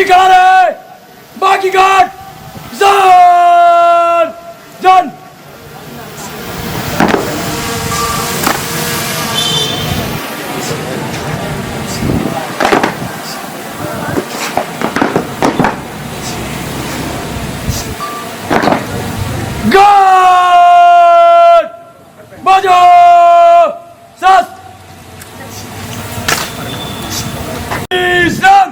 Kare, Baki Guard, Zan, John. Guard, Bajo, Sas, Islam.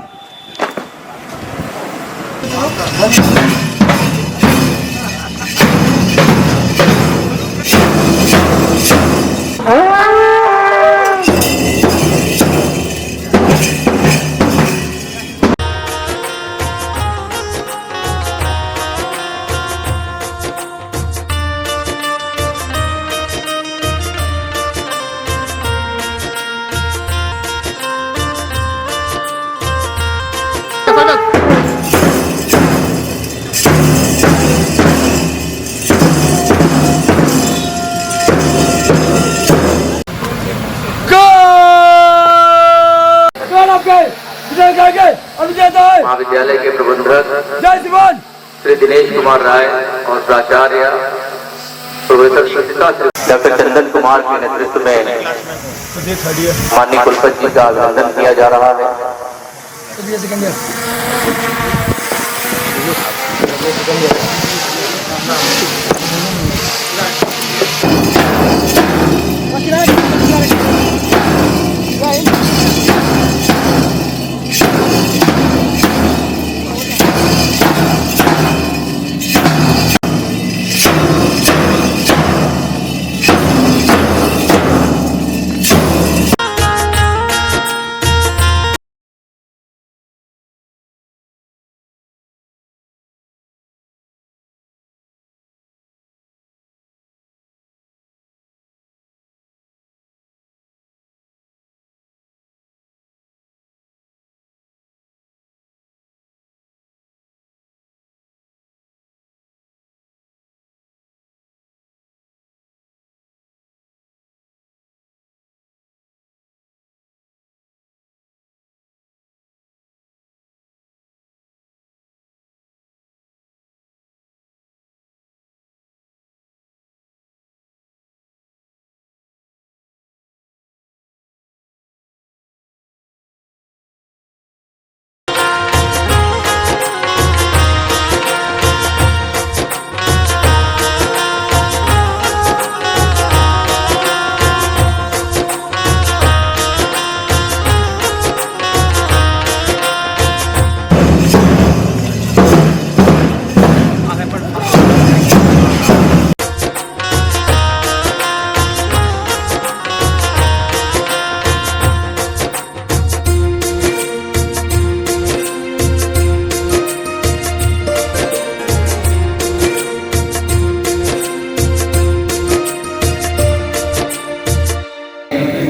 महाविद्यालय के प्रबंधक जय शिवन श्री दिनेश कुमार राय और प्राचार्य प्रोफेसर सचिता डॉक्टर चंदन कुमार के नेतृत्व में माननीय कुलपति जी का अभिनंदन किया जा रहा है।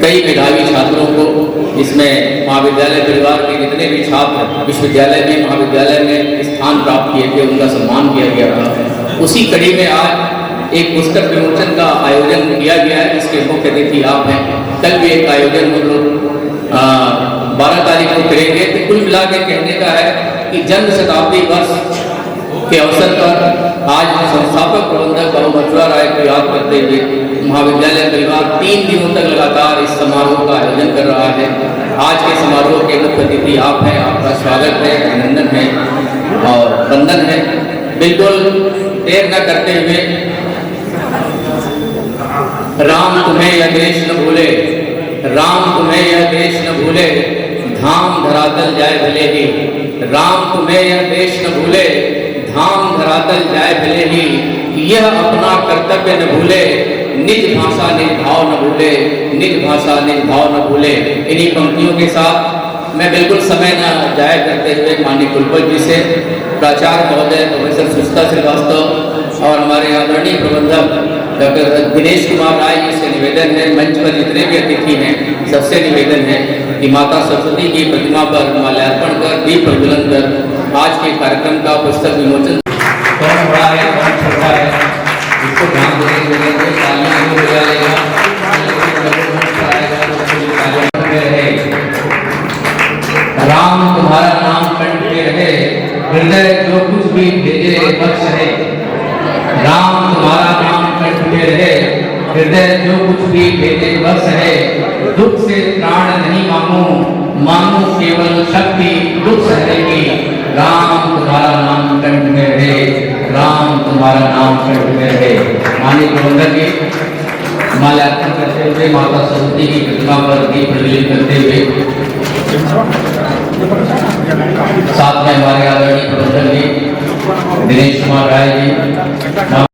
कई मेधावी छात्रों को इसमें महाविद्यालय परिवार के जितने भी छात्र विश्वविद्यालय में महाविद्यालय में स्थान प्राप्त किए थे उनका सम्मान किया गया था। उसी कड़ी में आज एक पुस्तक विमोचन का आयोजन किया गया है जिसके मुख्य अतिथि आप हैं। कल भी एक आयोजन हम लोग 12 तारीख को करेंगे। तो कुल मिला के कहने का है कि जन्म शताब्दी वर्ष के अवसर पर आज संस्थापक प्रबंधक बाबू मथुरा राय को याद करते हुए महाविद्यालय परिवार 3 दिनों तक लगातार इस समारोह का आयोजन कर रहा है। आज के समारोह के मुख्य अतिथि आप हैं, आपका स्वागत है, अभिनंदन है और वंदन है। बिल्कुल देर न करते हुए राम तुम्हें यह देश न भूले, राम तुम्हें यह देश न भूले, धाम धरातल जाए भले ही, राम तुम्हें यह देश न भूले, धाम धरातल जाए भले ही, यह अपना कर्तव्य न भूले, निज भाषा निज भाव न भूले, निज भाषा निज भाव न भूले। इन्हीं पंक्तियों के साथ मैं बिल्कुल समय न जाया करते हुए माननीय कुलपति जी से प्राचार्य महोदय प्रोफेसर सुचिता श्रीवास्तव और हमारे आदरणीय प्रबंधक डॉक्टर दिनेश कुमार राय जी से निवेदन है, मंच पर जितने भी अतिथि हैं सबसे निवेदन है कि माता सरस्वती की प्रतिमा पर माल्यार्पण कर दीप प्रज्वलन कर आज के कार्यक्रम का पुस्तक विमोचन कौन बड़ा है कौन छोटा है इसको ध्यान देने के लिए राम तुम्हारा नाम कंठ पे रहे, हृदय जो कुछ भी भेजे बख्श है, राम तुम्हारा नाम कंठ में रहे। हृदय जो कुछ भी भेजे बख्श है, दुख से प्राण नहीं मांगो, मांगो केवल शक्ति दुख सहने की। राम तुम्हारा नाम कंठ में रहे, राम तुम्हारा नाम कंठ में रहे। माननीय प्रबंधक जी माल्यार्पण करते हुए माता सरस्वती की प्रतिमा पर दीप प्रज्वलित करते हुए साथ में हमारे आदरणीय प्रबंधक जी दिनेश कुमार राय जी।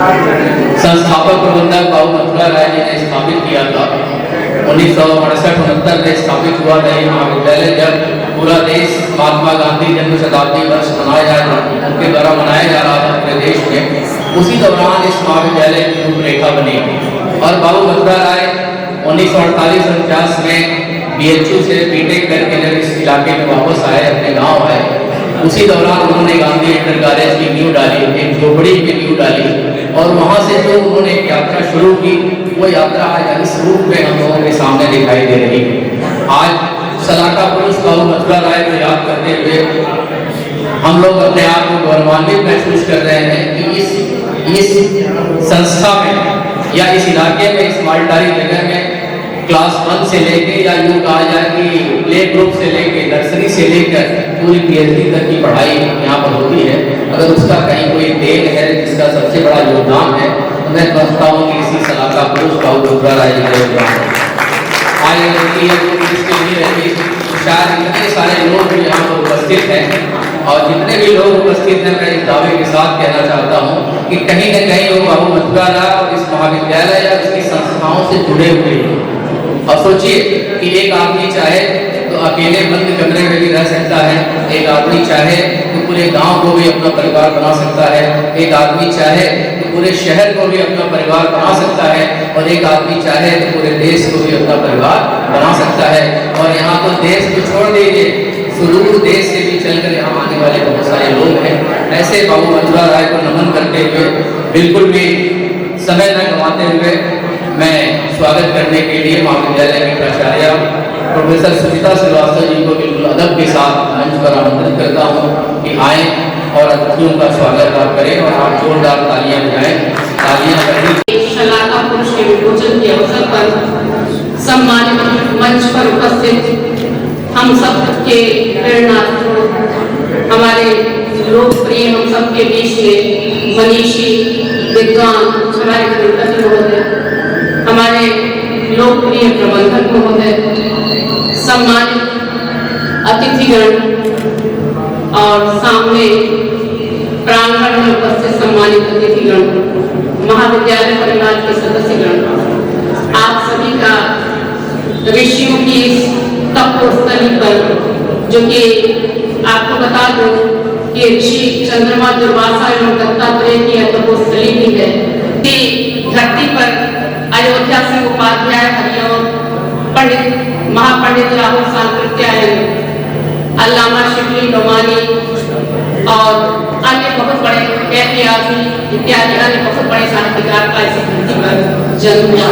संस्थापक प्रबंधक बाबू मथुरा राय जी ने स्थापित किया था। 1968-69 में स्थापित हुआ था ये महाविद्यालय। जब पूरा देश महात्मा गांधी जन्म शताब्दी वर्ष उनके द्वारा मनाया जा रहा था पूरे देश में, उसी दौरान इस महाविद्यालय की रूपरेखा बनी। और बाबू मथुरा राय 1948-49 में BHU से बीटेक करके जब इस इलाके में वापस आए, अपने गांव आए, उसी दौरान उन्होंने गांधी इंटर कॉलेज की नींव डाली, एक झोपड़ी में नींव डाली। और वहां से जो उन्होंने एक यात्रा शुरू की, वो यात्रा आज इस रूप में हम लोगों के सामने दिखाई दे रही है। आज सलाका पुरुष बाबू मथुरा राय को याद करते हुए हम लोग अपने आप को गौरवान्वित महसूस कर रहे हैं कि इस संस्था में या इस इलाके में, इस मालटारी जगह में क्लास 1 से लेके या यूँ कहा जाए कि प्ले ग्रुप से लेके नर्सरी से लेकर पूरी PhD तक की पढ़ाई यहाँ पर होती है। अगर उसका कहीं कोई देन है जिसका सबसे बड़ा योगदान है, तो मैं समझता हूँ कि इसी सलाका पुरुष बाबू मथुरा राय जी का योगदान है। आज इसके लिए शायद इतने सारे लोग भी यहाँ पर उपस्थित हैं, और जितने भी लोग उपस्थित हैं, मैं इस दावे के साथ कहना चाहता हूँ कि कहीं न कहीं वो बाबू मथुरा राय और इस महाविद्यालय या इसकी संस्थाओं से जुड़े हुए हैं। और सोचिए कि एक आदमी चाहे तो अकेले बंद कमरे में भी रह सकता है, एक आदमी चाहे तो पूरे गांव को भी अपना परिवार बना सकता है, एक आदमी चाहे तो पूरे शहर को भी अपना परिवार बना सकता है, और एक आदमी चाहे तो पूरे देश को भी अपना परिवार बना सकता है। और यहाँ तो देश को छोड़ दीजिए, सुदूर देश से भी चलकर यहाँ आने वाले बहुत सारे लोग हैं। ऐसे बाबू मथुरा राय को नमन करते हुए, बिल्कुल भी समय न गंवाते हुए, मैं स्वागत करने के लिए महाविद्यालय की प्राचार्य प्रोफेसर सुचिता श्रीवास्तव जी को बिल्कुल अदब के साथ मंच पर आमंत्रित करता हूँ कि आए और अतिथियों का स्वागत आप करें और आप जोरदार तालियां बजाएं। तालियां बजाएं। सलाका पुरुष के विमोचन के अवसर पर सम्मानित मंच पर उपस्थित हम सब के प्रेरणा हमारे लोकप्रिय हम सबके बीच में मनीषी विद्वान हमारे कुलपति महोदय, हमारे लोकप्रिय प्रबंधक महोदय, सम्मानित अतिथिगण और सामने प्रांगण में उपस्थित सम्मानित अतिथिगण, महाविद्यालय परिवार के सदस्यगण, आप सभी का ऋषियों की इस तपोस्थली पर, जो कि आपको बता दूं कि ऋषि चंद्रमा दुर्वासा एवं दत्तात्रेय की तपोस्थली भी है, धरती पर अयोध्या से उपाध्याय हरिओम पंडित महापंडित राहुल सांकृत्यायन, अल्लामा शिबली नोमानी और अन्य बहुत बड़े ऐतिहासिक इत्यादि अन्य बहुत बड़े साहित्यकार का इस धरती पर जन्म हुआ।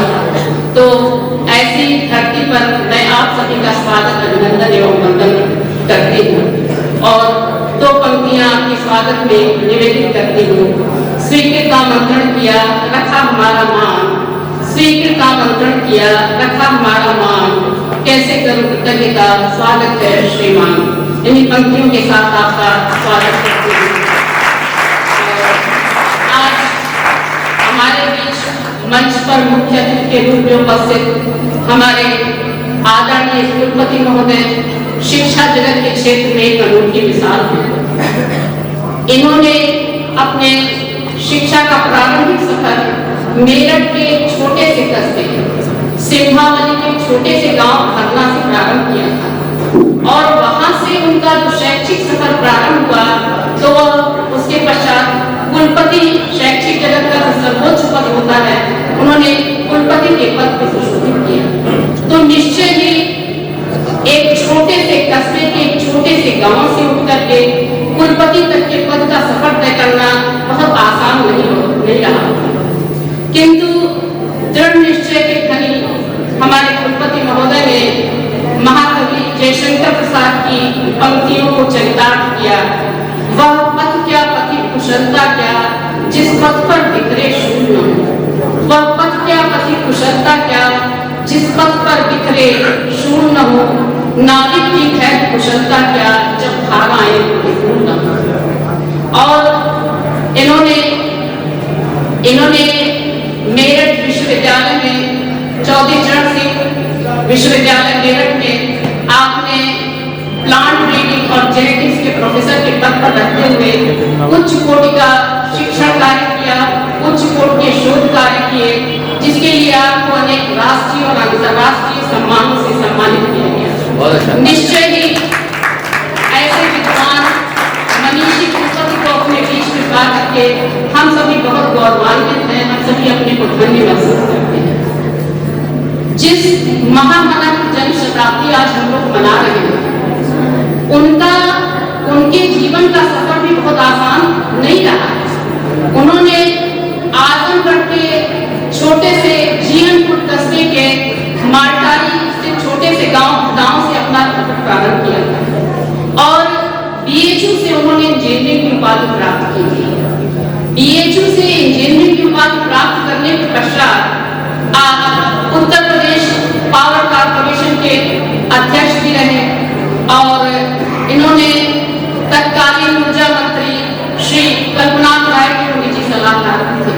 तो ऐसी धरती पर मैं आप सभी का स्वागत, अभिनंदन एवं वंदन करती हूँ और दो पंक्तियां आपके स्वागत में निवेदित करती हूँ। स्वीकृत आमंत्रण किया रखा हमारा मान, स्वीकृत आमंत्रण किया रखा हमारा मान, कैसे करूं कृतज्ञता, स्वागत है श्रीमान। इन्हीं पंक्तियों के साथ आपका स्वागत करती हूँ। आज हमारे बीच मंच पर मुख्य अतिथि के रूप में उपस्थित हमारे आदरणीय कुलपति महोदय शिक्षा जगत के क्षेत्र में एक अनूठी मिसाल है। इन्होंने अपने शिक्षा का प्रारंभिक सफर मेरठ के छोटे से कस्बे सिंहावली के छोटे से गांव खरना से प्रारंभ किया था और वहां से उनका जो शैक्षिक सफर प्रारंभ हुआ तो उसके पश्चात कुलपति शैक्षिक जगत का जो सर्वोच्च पद होता है, उन्होंने कुलपति के पद को सुशोभित किया। तो निश्चय ही एक छोटे से कस्बे के एक छोटे से गांव से उठकर के कुलपति तक के पद का सफर तय करना बहुत आसान नहीं रहा, किंतु दृढ़ निश्चय के धनी हमारे कुलपति महोदय ने महाकवि जयशंकर प्रसाद की पंक्तियों को चरितार्थ किया। वह पथ क्या पथि कुशलता क्या, जिस पथ पर बिखरे शून्य हो। वह पथ क्या पथि कुशलता क्या, जिस पथ पर बिखरे शून्य हो। नाविक की खैर कुशलता क्या, जब धाराएं विपूर्ण हो। और इन्होंने मेरठ विश्वविद्यालय में चौधरी चरण सिंह विश्वविद्यालय मेरठ में आपने प्लांट ब्रीडिंग और जेनेटिक्स के प्रोफेसर के पद पर रहते हुए उच्च कोटि का शिक्षण कार्य किया, उच्च कोटि किए, जिसके लिए आपको अनेक राष्ट्रीय और अंतर्राष्ट्रीय सम्मानों से सम्मानित किया गया। निश्चय ही ऐसे विद्वान मनीषी पुस्तकों को अपने बीच में पा करके हम सभी बहुत गौरवान्वित हैं, हम सभी अपने को धन्य महसूस करते हैं। जिस महामना की जन्म शताब्दी आज हम लोग मना रहे हैं, उनके जीवन का सफर भी बहुत आसान नहीं रहा। उन्होंने आजमगढ़ के छोटे से जीवनपुर कस्बे के मारटारी से छोटे से गांव से अपना प्रारंभ किया था और बीएचयू से उन्होंने इंजीनियरिंग की उपाधि प्राप्त की थी। बीएचयू से इंजीनियरिंग की उपाधि प्राप्त करने के पश्चात आप उत्तर प्रदेश पावर कॉर्पोरेशन के अध्यक्ष भी रहे और इन्होंने तत्कालीन ऊर्जा मंत्री श्री कल्पनाथ राय के निजी सलाहकार थे।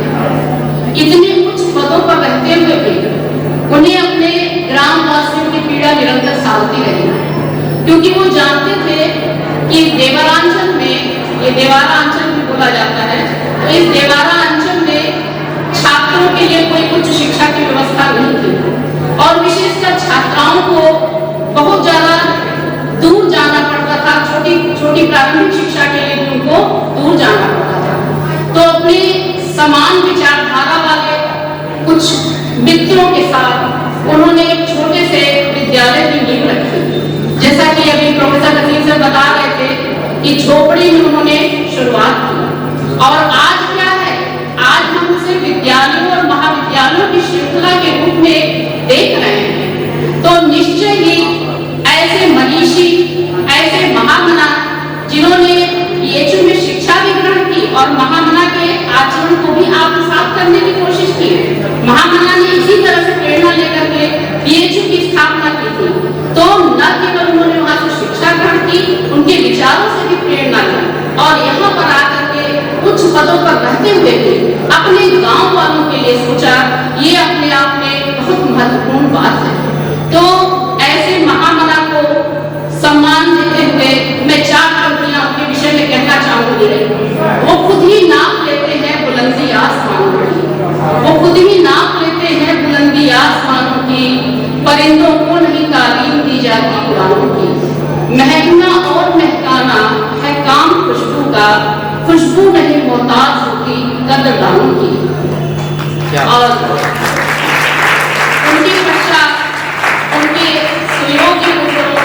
इतने उच्च पदों पर रहते हुए भी उन्हें अपने ग्रामवासियों की पीड़ा निरंतर सालती रही, क्योंकि वो जानते थे कि देवरांचल में, ये देवारा अंचल भी बोला जाता है, तो इस देवारा अंचल में छात्रों के लिए कोई उच्च शिक्षा की व्यवस्था नहीं थी और विशेषकर छात्राओं को बहुत ज्यादा दूर जाना पड़ता था। छोटी प्राथमिक शिक्षा के लिए उनको दूर जाना पड़ता था। तो अपने समान विचारधारा वाले कुछ मित्रों के साथ उन्होंने एक छोटे से विद्यालय की नींव रखी। जैसा कि अभी प्रोफेसर नसीम सर बता रहे थे कि झोपड़ी में उन्होंने शुरुआत की और आज क्या है, आज हम उसे विद्यालयों और महाविद्यालयों की श्रृंखला के रूप में देख रहे हैं। तो निश्चय ही ऐसे मनीषी, ऐसे महामना जिन्होंने बीएचयू में शिक्षा भी ग्रहण की और महामना के आचरण को भी आत्मसात करने की कोशिश की। महामना ने इसी तरह से प्रेरणा लेकर के बीएचयू की स्थापना की थी। तो न केवल उन्होंने वहां से शिक्षा ग्रहण की, उनके विचारों से भी प्रेरणा ली और यहाँ पर आकर के उच्च पदों पर रहते हुए भी अपने गांव वालों के लिए सोचा। ये अपने आप में बहुत महत्वपूर्ण बात है। तो ऐसे महामना को सम्मान देते हुए मैं 4 पंक्तियां उनके विषय में कहना चाहूंगी। वो खुद ही नाप लेते हैं बुलंदी आसमानों की, वो खुद ही नाप लेते हैं बुलंदी आसमानों की, परिंदों को नहीं तालीम दी जाती उड़ानों की। महकना और महकाना है काम खुशबू का, खुशबू नहीं मोहताज होती कदरदानों की। और उनके पश्चात उनके सुयोग्य पुत्र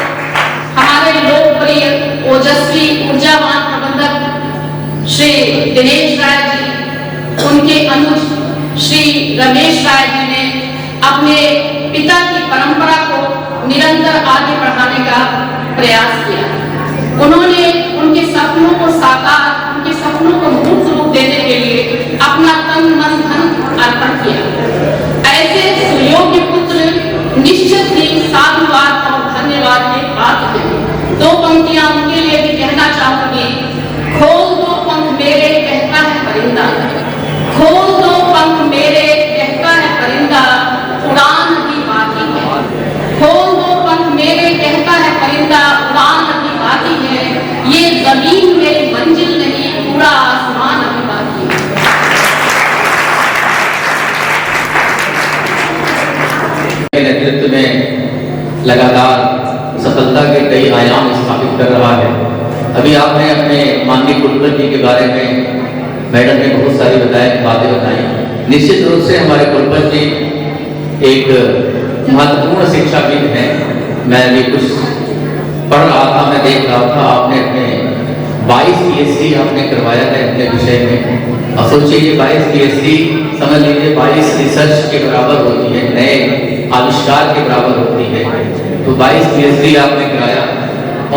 हमारे लोकप्रिय ओजस्वी ऊर्जावान प्रबंधक श्री दिनेश राय जी, उनके अनुज श्री रमेश राय जी ने अपने पिता की परंपरा को निरंतर आगे बढ़ाने का प्रयास किया। उन्होंने उनके सपनों को साकार, उनके सपनों को मूर्त रूप देने के लिए अपना तन मन धन अर्पण किया। ऐसे सुयोग्य पुत्र निश्चित ही साधुवाद और धन्यवाद के पात्र हैं। 2 पंक्तियां उनके लिए भी कहना चाहूंगी। खोल दो पंख मेरे कहता है परिंदा, खोल दो पंख मेरे कहता है परिंदा, उड़ान अभी बाकी है। खोल दो पंख मेरे कहता है परिंदा, उड़ान अभी बाकी है। ये जमीन मेरी मंजिल नहीं, पूरा आसमान अभी बाकी है। नेतृत्व में लगातार सफलता के कई आयाम स्थापित कर रहा है। अभी आपने अपने माननीय कुलपति जी के बारे में मैडम ने बहुत सारी बातें बताई। निश्चित रूप से हमारे कुलपति जी एक महत्वपूर्ण शिक्षाविद हैं। मैं भी कुछ पढ़ रहा था, मैं देख रहा था, आपने अपने 22 PhD आपने करवाया था अपने विषय में। अब सोचिए ये 22 PhD समझ लीजिए 22 रिसर्च के बराबर होती है, नए आविष्कार के बराबर होती है। तो 22 PhD आपने कराया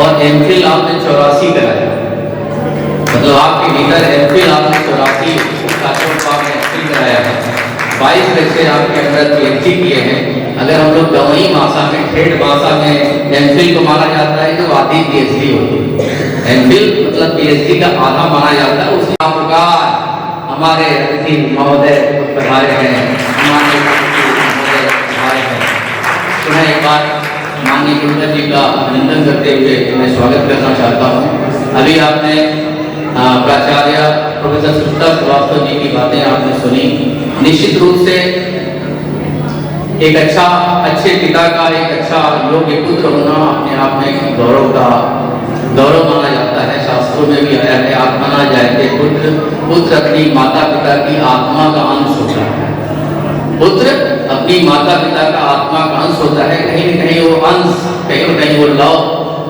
और MPhil आपने 84 कराया। मतलब आपके भीतर MPhil आपने 84 आपने MPhil कराया है। 22 बच्चे आपके अंदर PhD किए हैं। अगर हम लोग गवई भाषा में, ठेठ भाषा में MPhil को माना जाता है तो आधी PhD होती है। MPhil मतलब PhD का आधा माना जाता है। उस प्रकार हमारे अतिथि महोदय पधारे हैं, हमारे मैं एक बार माननीय कुलपति जी का अभिनंदन करते हुए मैं स्वागत करना चाहता हूँ। अभी आपने प्राचार्य प्रोफेसर सुचिता श्रीवास्तव जी की बातें आपने सुनी। निश्चित रूप से एक अच्छे पिता का एक अच्छा योग्य पुत्र होना अपने आप में एक गौरव माना जाता है। शास्त्रों में भी आया है, आप माना जाए कि पुत्र अपनी माता पिता की आत्मा का अंश होता है। पुत्र अपनी माता पिता का आत्मा का अंश होता है। कहीं न कहीं वो अंश, कहीं न कहीं वो लव,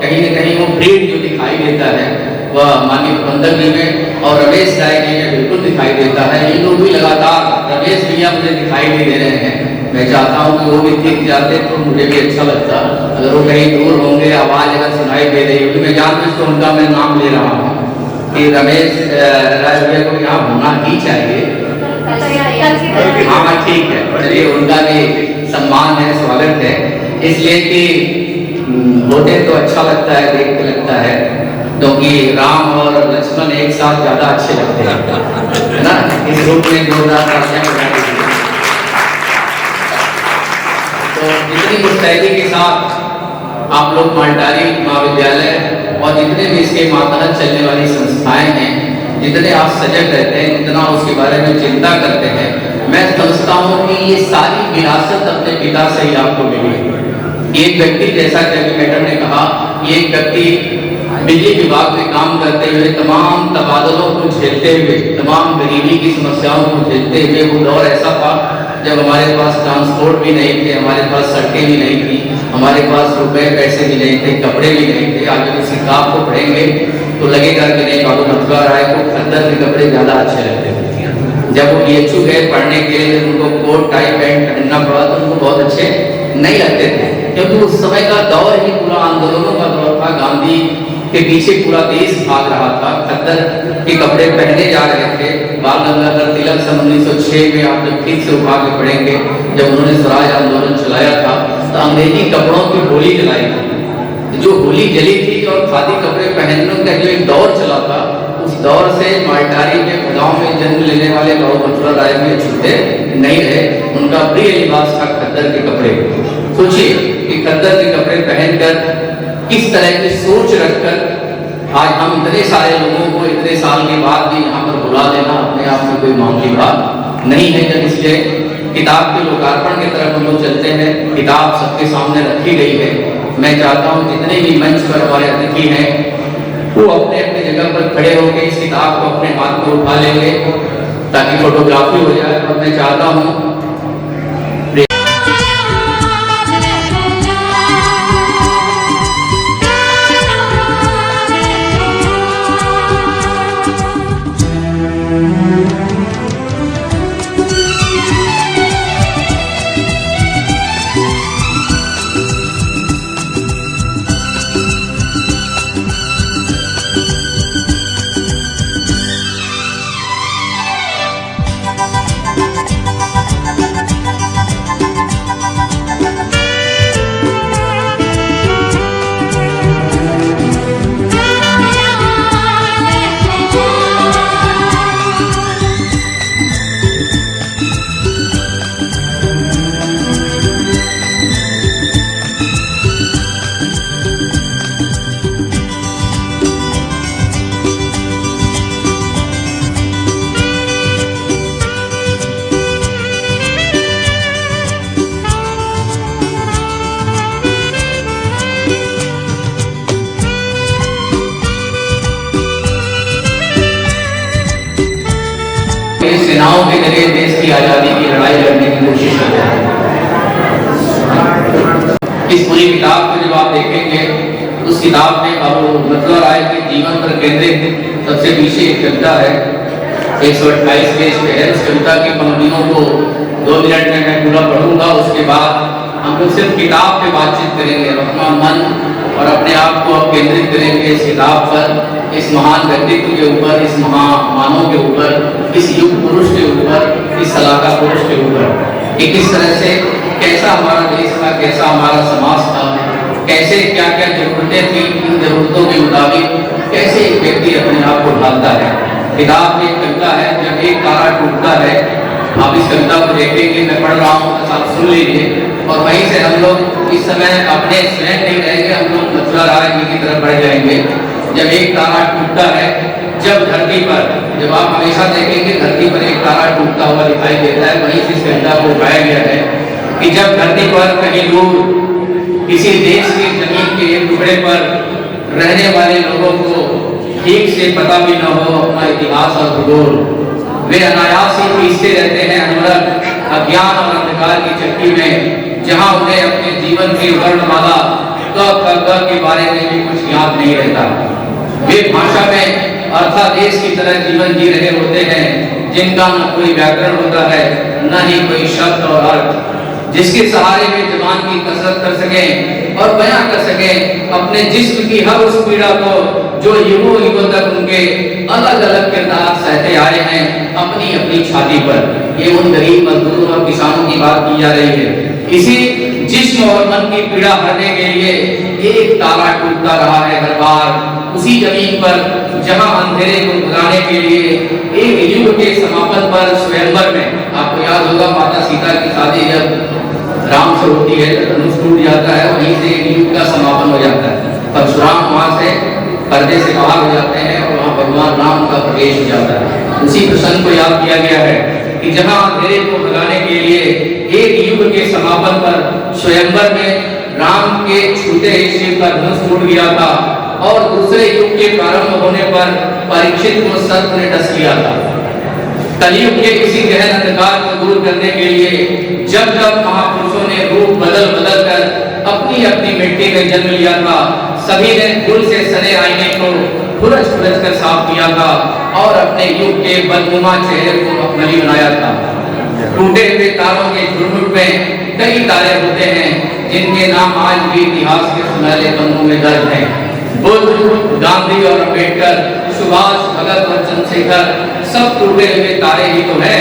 कहीं न कहीं वो प्रेम जो दिखाई देता है वह माननीय प्रबंधक जी में और रमेश राय जी में बिल्कुल दिखाई देता है। इन लोग भी लगातार, रमेश भैया मुझे दिखाई नहीं दे रहे हैं, मैं चाहता हूँ कि वो भी दिख जाते तो मुझे भी अच्छा लगता। अगर वो कहीं दूर होंगे, आवाज़ अगर सुनाई दे रही होगी, मैं जानबूझ के उनका मैं नाम ले रहा हूँ कि रमेश राय भैया को यहाँ होना ही चाहिए। हाँ ठीक है, चलिए उनका भी सम्मान है, स्वागत है, इसलिए कि होते तो अच्छा लगता है, देख के लगता है, क्योंकि राम और लक्ष्मण एक साथ ज्यादा अच्छे लगते हैं, है ना। इस रूप में जोरदार तालियां बजा दीजिए। तो जितनी मुस्तैदी के साथ आप लोग मालटारी महाविद्यालय और जितने भी इसके मातहत चलने वाली संस्थाएं हैं, जितने आप सजग रहते हैं, जितना उसके बारे में चिंता करते हैं, मैं समझता हूँ कि ये सारी विरासत अपने पिता से ही आपको मिली है। एक व्यक्ति, जैसा कि अभी मैडम ने कहा, एक व्यक्ति बिजली विभाग में काम करते हुए तमाम तबादलों को झेलते हुए, तमाम गरीबी की समस्याओं को झेलते हुए, वो दौर ऐसा था जब हमारे पास ट्रांसपोर्ट भी नहीं थे, हमारे पास सड़कें भी नहीं थी, हमारे पास रुपए पैसे भी नहीं थे, कपड़े भी नहीं थे। आज अगर इस किताब को पढ़ेंगे तो लगेगा कि नहीं, बाबू मथुरा राय को खद्दर के कपड़े ज़्यादा अच्छे लगते थे। जब वो BHU गए पढ़ने के लिए, उनको कोट टाई पैंट पहनना पड़ा तो उनको बहुत अच्छे नहीं लगते थे, क्योंकि उस समय का दौर ही पूरा आंदोलनों का दौर था। गांधी के पीछे पूरा देश भाग रहा था, खद्दर के कपड़े पहने जा रहे थे। बाल गंगाधर तिलक सन 1906 में आप जब ठीक से उठा के पढ़ेंगे, जब उन्होंने स्वराज आंदोलन चलाया था तो अंग्रेजी कपड़ों की होली जलाई थी। जो होली जली थी और खादी कपड़े पहनने का जो एक दौर चला था, उस दौर से मालटारी के गांव में जन्म लेने वाले बाबू मथुरा राय में छूटे नहीं रहे। उनका प्रिय लिबास था खद्दर के कपड़े। सोचिए कि खद्दर के कपड़े पहनकर किस तरह की सोच रखकर आज हम इतने सारे लोगों को इतने साल के बाद भी यहाँ पर बुला लेना अपने आप में कोई मामूली बात नहीं है। जब इसलिए किताब के लोकार्पण की तरफ हम लोग चलते हैं, किताब सबके सामने रखी गई है। मैं चाहता हूँ जितने भी मंच पर हमारे अतिथि हैं वो अपने अपने जगह पर खड़े होकर इस किताब को अपने हाथ में उठा लेंगे ताकि फोटोग्राफी हो जाए। और मैं चाहता हूँ सेनाओं के जरिए देश की आजादी की लड़ाई लड़ने की कोशिश करते हैं। इस पूरी किताब को जब आप देखेंगे, उस किताब में बाबू मथुरा राय के जीवन पर केंद्रित सबसे पीछे एक कविता है, 128 पेज पे है। उस कविता की पंक्तियों को 2 मिनट में मैं पूरा पढ़ूंगा, उसके बाद हम लोग सिर्फ किताब पे बातचीत करेंगे। अपना मन और अपने आप को अब केंद्रित करेंगे इस किताब पर, इस महान व्यक्तित्व के ऊपर, इस महामानव के ऊपर, इस युग पुरुष के ऊपर, इस सलाहकार पुरुष के ऊपर कि किस तरह से कैसा हमारा देश था, कैसा हमारा समाज था, कैसे क्या क्या जरूरतें थी, इन जरूरतों के मुताबिक कैसे एक व्यक्ति अपने आप को ढालता है। किताब में एक कविता है, जब एक तारा टूटता है। आप इस कविता को देखेंगे, मैं पढ़ रहा हूँ, आप सुन लीजिए और वहीं से हम लोग इस समय अपने स्वयं नहीं रहेंगे, हम लोग मथुरा राय जी की तरफ बढ़ जाएंगे। जब एक तारा टूटता है, जब धरती पर, जब आप हमेशा देखेंगे धरती पर एक तारा टूटता हुआ दिखाई देता है, वहीं से इस घटना को उठाया गया है कि जब धरती पर कहीं दूर किसी देश की जमीन के एक टुकड़े पर रहने वाले लोगों को ठीक से पता भी न हो अपना इतिहास और भूगोल, वे अनायास ही पीसते रहते हैं अनवरत अज्ञान और अंधकार की चक्की में, जहां उन्हें अपने जीवन की वर्णमाला क के बारे में भी कुछ याद नहीं रहता। वे भाषा में अर्थादेश की तरह जीवन जी रहे होते हैं, जिनका न कोई व्याकरण होता है न ही कोई शब्द और अर्थ, जिसके सहारे वे जुबान की कसरत कर सके और बयां कर सके अपने जिस्म की हर उस पीड़ा को जो युगों युगों तक उनके अलग अलग किरदार सहते आए हैं अपनी अपनी छाती पर। ये उन गरीब मजदूरों और किसानों की बात की जा रही है। इसी जिस्म और मन की पीड़ा हरने के लिए एक तारा टूटता रहा है हर बार उसी जमीन पर, जहां अंधेरे को भुलाने के लिए एक युग के समापन पर स्वयंवर में, आपको याद होगा माता सीता की शादी जब राम से होती है तो धनुष टूट जाता है, वहीं से एक युग का समापन हो जाता है। परशुराम वहां से पर्दे से बाहर हो जाते हैं और वहां भगवान राम का प्रवेश हो जाता है। उसी प्रसंग को याद किया गया है कि जहां अंधेरे को भगाने के लिए एक युग के समापन पर स्वयंवर में राम के छूते ही शिव का धनुष टूट गया था और दूसरे युग के प्रारंभ होने पर परीक्षित को सर्प ने डस लिया था। कलयुग के इसी गहन अंधकार को दूर करने के लिए जब जब महापुरुषों ने रूप बदल बदल कर अपनी अपनी मिट्टी में जन्म लिया था, सभी ने धूल से सने आईने को फुरज फुरज कर साफ किया था और अपने युग के बदनुमा चेहरे को मखमली बनाया था। टूटे हुए तारों के झुरमुट में कई तारे होते हैं जिनके नाम आज भी इतिहास के सुनहरे पन्नों में दर्ज हैं। बुद्ध, गांधी और अम्बेडकर, सुभाष, भगत और चंद्रशेखर सब टूटे हुए तारे ही तो हैं,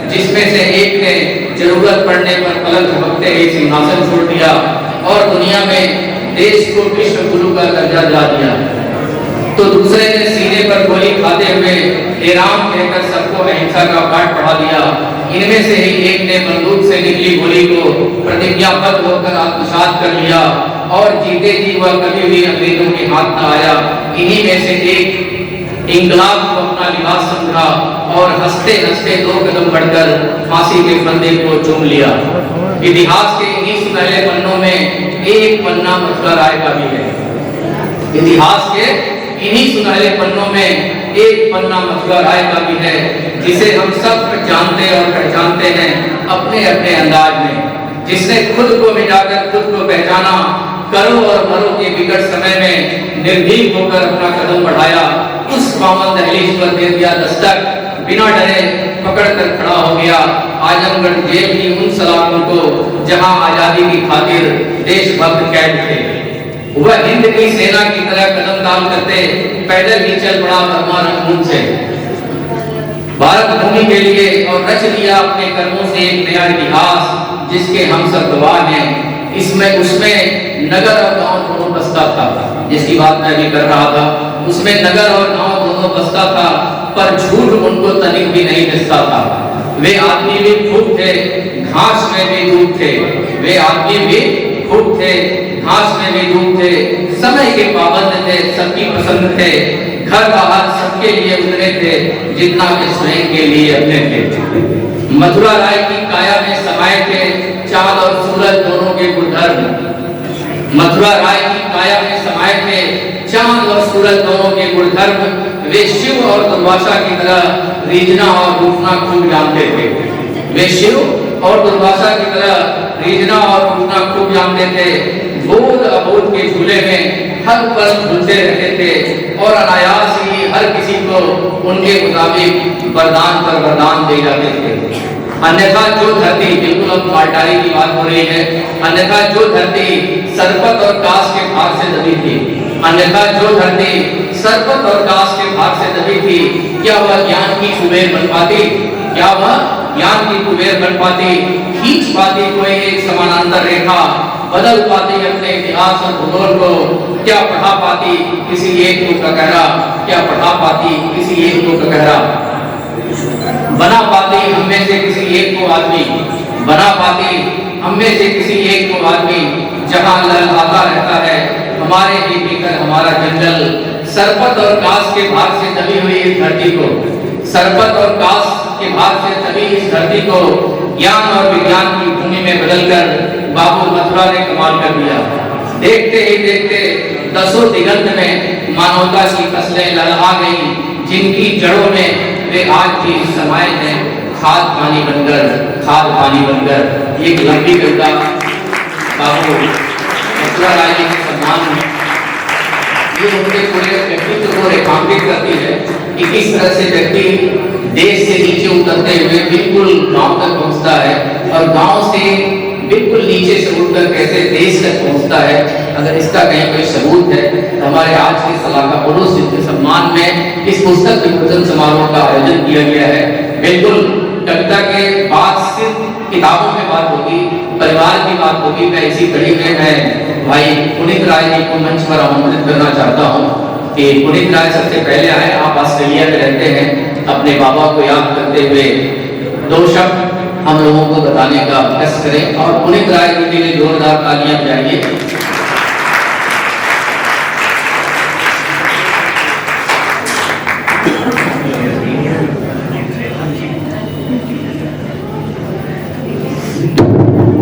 जिसमें से एक ने जरूरत पड़ने पर पलक झपकते ही सिंहासन छोड़ दिया और दुनिया में देश को विश्व गुरु का दर्जा दिला दिया, तो दूसरे ने सीने पर गोली खाते हुए हे राम कहकर सबको अहिंसा का पाठ पढ़ा दिया। इनमें से ही एक ने बंदूक से निकली गोली को प्रतिज्ञाबद्ध होकर आत्मसात कर लिया और जीते जी वह कभी भी अंग्रेजों के हाथ न आया। इन्हीं में से एक इंकलाब को अपना लिबास समझा और हंसते हंसते 2 कदम बढ़कर फांसी के फंदे को चूम लिया। इतिहास के इन्हीं सुनहरे पन्नों में एक पन्ना मथुरा राय का भी है। इतिहास के इन्हीं सुनहरे पन्नों में एक पन्ना मथुरा राय का भी है, जिसे हम सब जानते और पहचानते हैं अपने अपने अंदाज में, जिसने खुद को मिटाकर खुद को पहचाना, करो और मरो के विकट समय में निर्भीक होकर अपना कदम बढ़ाया, उस पावन दहलीज पर दे दिया दस्तक, बिना डरे पकड़ कर खड़ा हो गया आजमगढ़ जेल की उन सलाखों को जहां आजादी की खातिर देशभक्त कैद थे। वह हिंद की सेना की तरह कदम ताल करते पैदल ही चल पड़ा भगवान खून से भारत भूमि के लिए और रच दिया अपने कर्मों से एक नया इतिहास, जिसके हम सब गवाह हैं। इसमें उसमें नगर और गांव दोनों बसता था, जिसकी बात मैं भी कर रहा था। उसमें नगर और गांव दोनों बसता था, पर झूठ उनको तनिक भी नहीं दिसता था। वे आदमी भी खूब थे, घास में भी डूब थे। वे आदमी भी खूब थे, घास में भी डूब थे। समय के पाबंद थे, सबकी पसंद थे। घर बाहर सबके लिए उतरे थे, जितना कि स्वयं के लिए अपने थे। मथुरा राय की काया में समाये थे चांद और सूरज दोनों के गुणधर्म। मथुरा राय की काया में समाये थे चांद और सूरज दोनों के गुणधर्म। वे शिव और दुर्वासा की तरह रीझना और रूठना खूब जानते थे। वे शिव और दुर्वासा की तरह रीझना और रूठना खूब जानते थे। बोध अबोध के झूले में हर पल झूलते रहते थे और अनायास ही हर किसी को उनके मुताबिक वरदान पर वरदान दे जाते थे। अन्यथा जो धरती, बिल्कुल अब पालटारी की बात हो रही है, अन्यथा जो धरती सरपत और कास के भार से दबी थी, अन्यथा जो धरती सरपत और कास के भार से दबी थी, क्या वह ज्ञान की कुबेर बन पाती? क्या वह ज्ञान की कुबेर बन पाती? खींच पाती कोई एक समानांतर रेखा? बदल पाती अपने इतिहास और भूगोल को? क्या पढ़ा पाती किसी एक को ककहरा? क्या पढ़ा पाती किसी एक को ककहरा? बना पाती हम में से किसी एक को आदमी? बना पाती हम में से किसी एक को आदमी? जहां लहलहाता रहता है हमारे ही भीतर हमारा जंगल, सरपत और कास के भार से दबी हुई इस धरती को, सरपत और कास के भार से दबी इस धरती को ज्ञान और विज्ञान की भूमि में बदलकर बाबू मथुरा ने कमाल कर दिया। देखते ही देखते दसों दिगंत में मानवता की फसलें लहरा गईं, जिनकी जड़ों में वे आज भी समाये हैं, खाद पानी बनकर। एक लंबी गंगा बाबू मथुरा राय जी के सम्मान में ये उनके पूरे व्यक्तित्व को रेखांकित करती है कि किस तरह से व्यक्ति देश से नीचे उतरते हुए बिल्कुल गांव तक पहुंचता है और गांव से बिल्कुल नीचे से उठकर कैसे देश तक पहुंचता है। अगर इसका कहीं कोई सबूत है तो हमारे आज के सलाका पुरुष जिनके सम्मान में इस पुस्तक विमोचन समारोह का आयोजन किया गया है। बिल्कुल कविता के बाद सिर्फ किताबों में बात होगी, परिवार की बात होगी। मैं इसी कड़ी में मैं भाई पुनीत राय जी को मंच पर आमंत्रित करना चाहता हूँ कि पुनीत राय सबसे पहले आए। आप ऑस्ट्रेलिया में रहते हैं, अपने बाबा को याद करते हुए दो शब्द हम लोगों को बताने का प्रयास करें और पुनीत राय जी के लिए जोरदार तालियां बजाइए।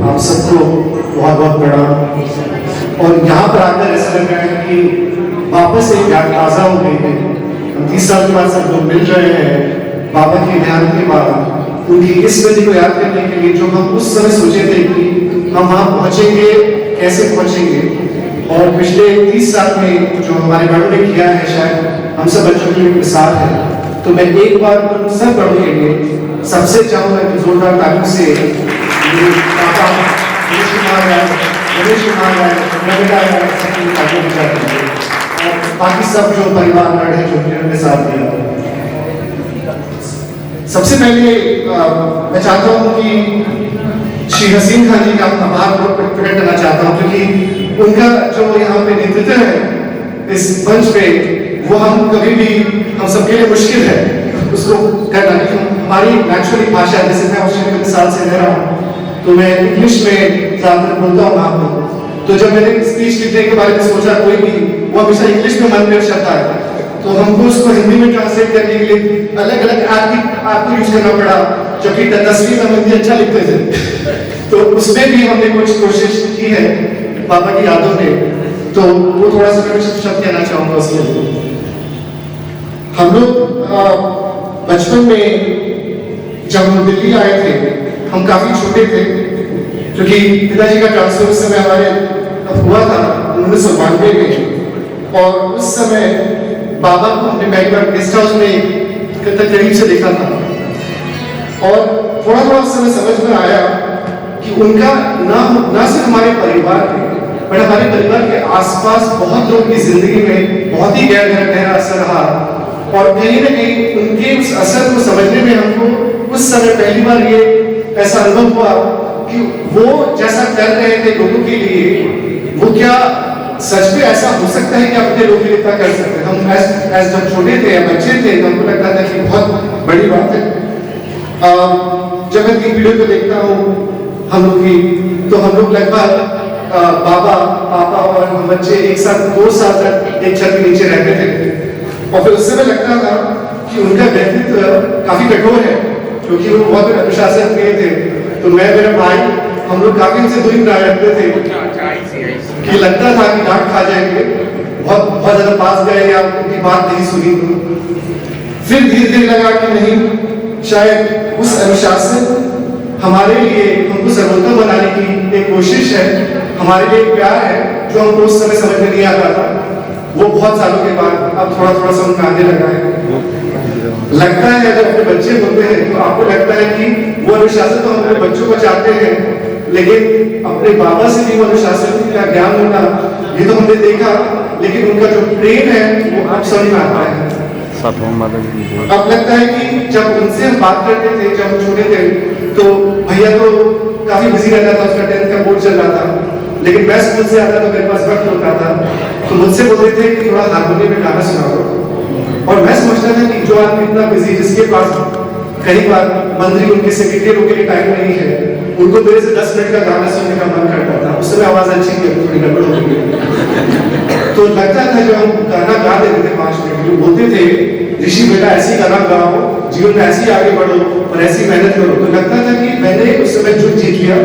आप सबको बहुत बहुत प्रणाम। और यहाँ पर आकर ऐसा लग रहा है कि वापस एक याद ताज़ा हो गई है। हम 30 साल के बाद सब लोग मिल रहे हैं बाबा के ध्यान के बाद, उनकी इस विधि को याद करने के लिए जो हम उस समय सोचे थे कि हम वहाँ पहुँचेंगे, कैसे पहुँचेंगे। और पिछले 30 साल में जो हमारे बड़ों ने किया है शायद हम सब बच्चों के लिए मिसाल है। तो मैं एक बार उन सब बड़ों के लिए सबसे चाहूँगा कि जोरदार तालियों से पापा और बाकी सब जो परिवार में है जो उन्होंने साथ दिया। सबसे पहले मैं चाहता हूँ कि श्री हसीन खान जी का आभार प्रकट करना चाहता हूँ, क्योंकि उनका जो यहाँ पे नेतृत्व है इस मंच पे वो हम कभी भी हम सबके लिए मुश्किल है उसको करना, क्योंकि हमारी नेचुरली भाषा, जैसे मैं ऑस्ट्रेलिया में साल से रह रहा हूँ तो मैं इंग्लिश में ज़्यादातर बोलता हूँ वहाँ पे। तो जब मैंने स्पीच लिखने के बारे में सोचा कोई भी वो हमेशा इंग्लिश में मन में शब्द आया, तो हमको उसको हिंदी में ट्रांसलेट करने के लिए अलग अलग ऐप को यूज करना पड़ा, जबकि तस्वीर में हिंदी अच्छा लिखते थे। तो उसमें भी हमने कुछ कोशिश की है बाबा की यादों में, तो वो थोड़ा सा मैं शब्द कहना चाहूँगा उसके लिए। हम लोग बचपन में जब हम दिल्ली आए थे हम काफी छोटे थे, क्योंकि पिताजी का ट्रांसफर उस समय हमारे हुआ था 1992 में। और उस समय बाबा को हमने पहली बार गेस्ट हाउस में करीब से देखा था और थोड़ा थोड़ा उस समय समझ में आया कि उनका ना सिर्फ हमारे परिवार में बट हमारे परिवार के आसपास बहुत लोगों की जिंदगी में बहुत ही गहरा असर रहा। और कहीं ना कहीं उनके उस असर को समझने में हमको उस समय पहली बार ये ऐसा अनुभव हुआ कि वो जैसा कर रहे थे लोगों के लिए, वो क्या सच में ऐसा हो सकता है कि अपने लोगों के लिए इतना कर सकते हैं। हम जब छोटे थे या बच्चे थे तो हमको लगता था कि बहुत बड़ी बात है। जब मैं वीडियो को देखता हूँ हम लोग की, तो हम लोग लगभग बाबा पापा और हम बच्चे एक साथ 2 साल तक एक छत के नीचे रहते थे। और फिर उस समय लगता था कि उनका व्यक्तित्व काफी कठोर है, क्योंकि वो बहुत अनुशासन प्रिय थे। तो मैं मेरा भाई हम लोग काफी उनसे दूरी बनाए रखते थे कि लगता था कि डांट खा जाएंगे, बहुत ज्यादा पास गए या उनकी बात नहीं सुनी। फिर धीरे धीरे लगा कि नहीं, शायद उस अनुशासन हमारे लिए हमको सर्वोत्तम बनाने की एक कोशिश है, हमारे लिए एक प्यार है जो हमको उस समय समझ में नहीं आता था। वो बहुत सालों के बाद अब थोड़ा थोड़ा समझ आने लगा है। लगता है जब अपने बच्चे होते हैं तो आपको लगता है कि वो अनुशासन तो हम अपने बच्चों को चाहते हैं, लेकिन अपने बाबा से भी वो अनुशासन का ज्ञान होना ये तो हमने देखा, लेकिन उनका जो प्रेम है वो आप समझ में आता है। अब लगता है कि जब उनसे हम बात करते थे जब हम छोटे थे तो भैया तो काफी बिजी रहता था, उसका 10th का बोर्ड चल रहा था, लेकिन मैं स्कूल से आता तो मेरे पास वक्त होता था तो मुझसे बोलते थे कि थोड़ा हारमोनियम में गाना सुनाओ। और मैं समझता था कि जो आदमी इतना बिजी, जिसके पास कई बार मंत्री उनके सेक्रेटरी के लिए टाइम नहीं है, उनको मेरे से 10 मिनट का गाना सुनने का मन करता था। उस समय आवाज अच्छी थी, थोड़ी गड़बड़ हो गई तो लगता था जो हम गाना गा देते थे जो बोलते थे ऋषि बेटा ऐसी कदम लगाओ, जीवन में ऐसी आगे बढ़ो और ऐसी मेहनत करो, तो लगता था कि मैंने उस समय जुट जीत लिया,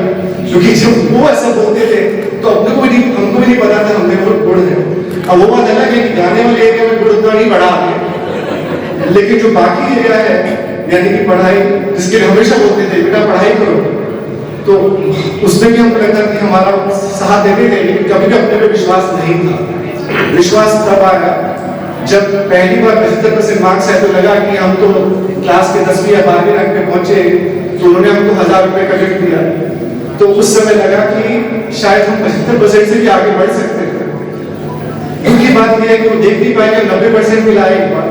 क्योंकि जब वो ऐसा बोलते थे तो हमको भी नहीं पता था हमने वो गुड़ है। अब वो बात अलग है कि गाने वाले एरिया में गुड़ उतना नहीं बढ़ा है, लेकिन जो बाकी एरिया है यानी कि पढ़ाई, जिसके लिए हमेशा बोलते थे बेटा पढ़ाई करो, तो उसमें भी हमको लगता कि हमारा साथ देते थे, लेकिन कभी भी अपने पे विश्वास नहीं था। विश्वास तब आया जब पहली बार 75% मार्क्स है, तो लगा कि हम तो क्लास के 10वीं या 12वीं रैंक पे पहुंचे, तो उन्होंने हमको 1000 रुपए का गिफ्ट दिया। तो उस समय लगा कि शायद हम 75% से भी आगे बढ़ सकते हैं। उनकी बात यह है कि वो देख नहीं पाएंगे 90% मिला एक बार,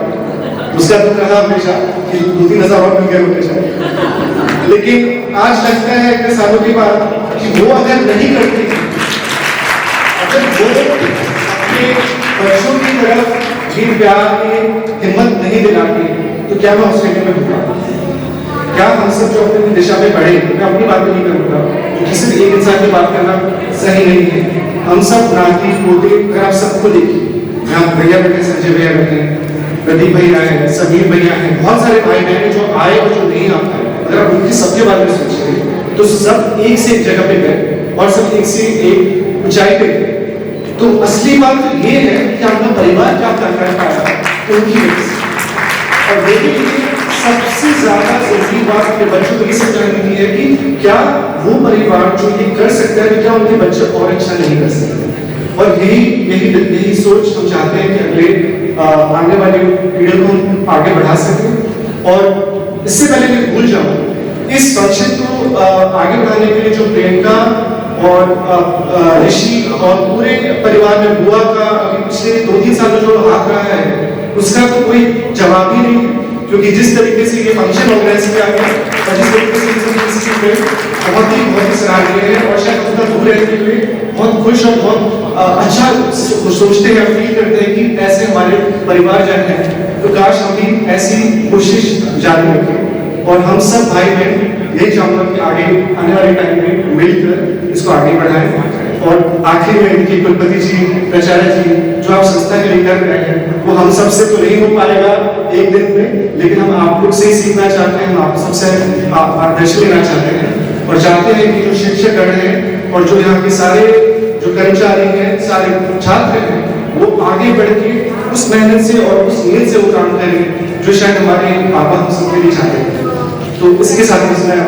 उसका तो कहा हमेशा कि 2-3 हजार और मिल गए होते। लेकिन आज लगता है इतने सालों के बाद कि वो अगर नहीं करती, अगर वो अपने बच्चों की तरफ भी प्यार की हिम्मत नहीं दिलाती, तो क्या मैं उस जगह में होगा? क्या हम सब जो अपनी दिशा में बढ़े, मैं अपनी बात नहीं करूंगा, किसी भी एक इंसान की बात करना सही नहीं है। हम सब नाती पोते, अगर आप सबको देखिए, यहाँ भैया बैठे, संजय भैया बैठे, प्रदीप भैया है, समीर भैया है, बहुत सारे भाई बहन जो आए और जो नहीं आ पाए, अगर आप उनकी सबके बारे में सोचिए तो सब एक से एक जगह पे गए और सब एक से एक ऊंचाई पे गए। तो असली बात ये है कि आपका परिवार क्या कर पाया उनकी वजह से। और देखिए सबसे ज्यादा जरूरी बात अपने बच्चों को ये समझाने की है कि क्या वो परिवार जो ये कर सकता है, क्या उनके बच्चे और अच्छा नहीं कर सकते। और यही सोच हम चाहते हैं कि अगले आने वाली पीढ़ी को हम आगे बढ़ा सकें। और इससे पहले मैं भूल जाऊं, इस फंक्शन को आगे बढ़ाने के लिए जो प्रियंका और ऋषि और पूरे परिवार में बुआ का पिछले 2-3 सालों जो हाथ रहा है, उसका तो कोई जवाब ही नहीं, क्योंकि जिस तरीके से ये फंक्शन ऑर्गेनाइज किया गया और जिस तरीके से बहुत ही सराहनीय है। और शायद उतना दूर रहते हुए बहुत खुश और बहुत अच्छा सोचते हैं, फील करते हैं कि ऐसे हमारे परिवार जन है, तो काश हम भी ऐसी कोशिश जारी रखें। और हम सब भाई बहन यही चाहूंगा कि आगे आने वाले टाइम में मिलकर इसको आगे बढ़ाएं। और आखिर में इनके कुलपति जी, प्राचार्य जी, जो आप संस्था के लिए कर रहे हैं, वो हम सबसे तो नहीं हो पाएगा एक दिन में, लेकिन हम आप लोग से ही सीखना चाहते हैं, हम आप सबसे मार्गदर्शन लेना चाहते हैं और चाहते हैं कि जो शिक्षकगण हैं और जो यहाँ के सारे जो कर्मचारी हैं, सारे छात्र हैं, वो आगे बढ़ के उस मेहनत से और उस नीयत से वो काम करें जो शायद हमारे पापा हम सबके लिए चाहते हैं। तो इसके साथ इसमें